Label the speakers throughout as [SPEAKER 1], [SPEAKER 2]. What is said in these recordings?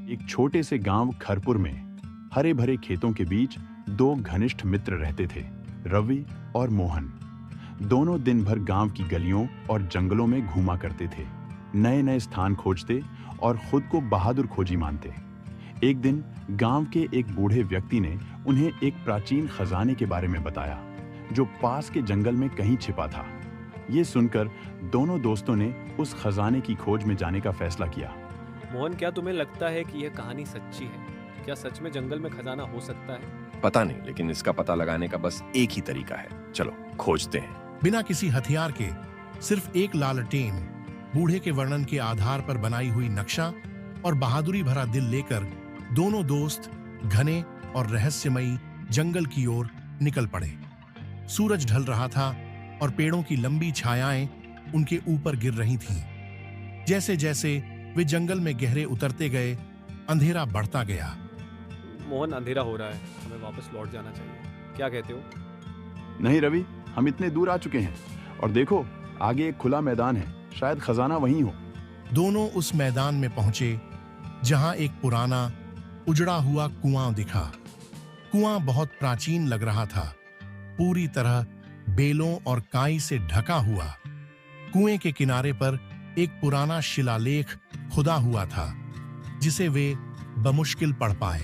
[SPEAKER 1] एक छोटे से गांव खरपुर में हरे भरे खेतों के बीच दो घनिष्ठ मित्र रहते थे, रवि और मोहन। दोनों दिन भर गांव की गलियों और जंगलों में घूमा करते थे, नए नए स्थान खोजते और खुद को बहादुर खोजी मानते। एक दिन गांव के एक बूढ़े व्यक्ति ने उन्हें एक प्राचीन खजाने के बारे में बताया जो पास के जंगल में कहीं छिपा था। ये सुनकर दोनों दोस्तों ने उस खजाने की खोज में जाने का फैसला किया।
[SPEAKER 2] मोहन, क्या तुम्हें लगता है कि यह कहानी सच्ची है? क्या सच में जंगल में खजाना हो सकता है?
[SPEAKER 3] पता नहीं, लेकिन इसका पता लगाने का बस एक ही तरीका है। चलो खोजते हैं।
[SPEAKER 4] बिना किसी हथियार के सिर्फ एक लालटेन, बूढ़े के वर्णन के आधार पर बनाई हुई नक्शा और बहादुरी भरा दिल लेकर दोनों दोस्त घने और रहस्यमयी जंगल की ओर निकल पड़े। सूरज ढल रहा था और पेड़ों की लंबी छायाएं उनके ऊपर गिर रही थीं। जैसे जैसे वे जंगल में गहरे उतरते गए, अंधेरा बढ़ता गया।
[SPEAKER 2] मोहन, अंधेरा हो रहा है, हमें वापस लौट जाना चाहिए। क्या कहते हो?
[SPEAKER 1] नहीं रवि, हम इतने दूर आ चुके हैं और देखो आगे एक खुला मैदान है, शायद खजाना वहीं हो।
[SPEAKER 4] दोनों उस मैदान में पहुंचे जहां एक पुराना उजड़ा हुआ कुआं दिखा। कुआं बहुत प्राचीन लग रहा था, पूरी तरह बेलों और काई से ढका हुआ। कुएं के किनारे पर एक पुराना शिलालेख खुदा हुआ था जिसे वे बमुश्किल पढ़ पाए।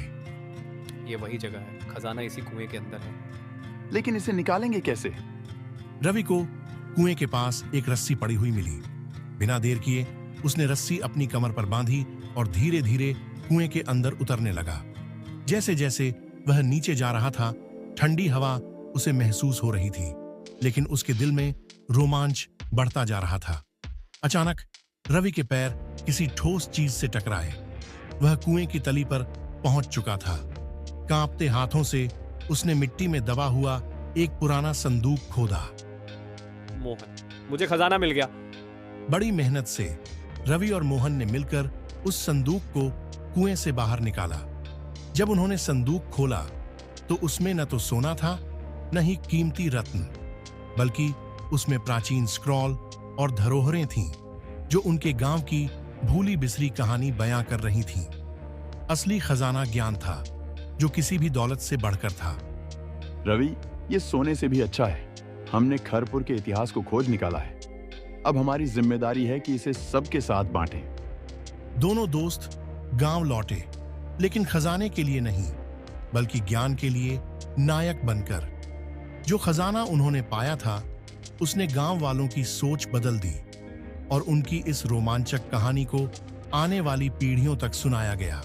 [SPEAKER 2] ये वही जगह है, खजाना इसी कुएं के अंदर है।
[SPEAKER 1] लेकिन इसे निकालेंगे कैसे?
[SPEAKER 4] रवि को कुएं के पास एक रस्सी पड़ी हुई मिली। बिना देर किए उसने रस्सी अपनी कमर पर बांधी और धीरे धीरे कुएं के अंदर उतरने लगा। जैसे जैसे वह नीचे जा रहा था, ठंडी हवा उसे महसूस हो रही थी, लेकिन उसके दिल में रोमांच बढ़ता जा रहा था। अचानक रवि के पैर किसी ठोस चीज से टकराए। वह कुएं की तली पर पहुंच चुका था। कांपते हाथों से उसने मिट्टी में दबा हुआ एक पुराना संदूक खोदा।
[SPEAKER 2] मोहन, मुझे खजाना मिल गया।
[SPEAKER 4] बड़ी मेहनत से रवि और मोहन ने मिलकर उस संदूक को कुएं से बाहर निकाला। जब उन्होंने संदूक खोला तो उसमें न तो सोना था, न ही कीमती रत्न, बल्कि उसमें प्राचीन स्क्रॉल और धरोहरें थीं जो उनके गांव की भूली बिसरी कहानी बयां कर रही थीं। असली खजाना ज्ञान था जो किसी भी दौलत से बढ़कर था।
[SPEAKER 1] रवि, ये सोने से भी अच्छा है। हमने खरपुर के इतिहास को खोज निकाला है। अब हमारी जिम्मेदारी है कि इसे सबके साथ बांटें।
[SPEAKER 4] दोनों दोस्त गांव लौटे, लेकिन खजाने के लिए नहीं, बल्कि ज्ञान के लिए नायक बनकर। जो खजाना उन्होंने पाया था उसने गांव वालों की सोच बदल दी और उनकी इस रोमांचक कहानी को आने वाली पीढ़ियों तक सुनाया गया।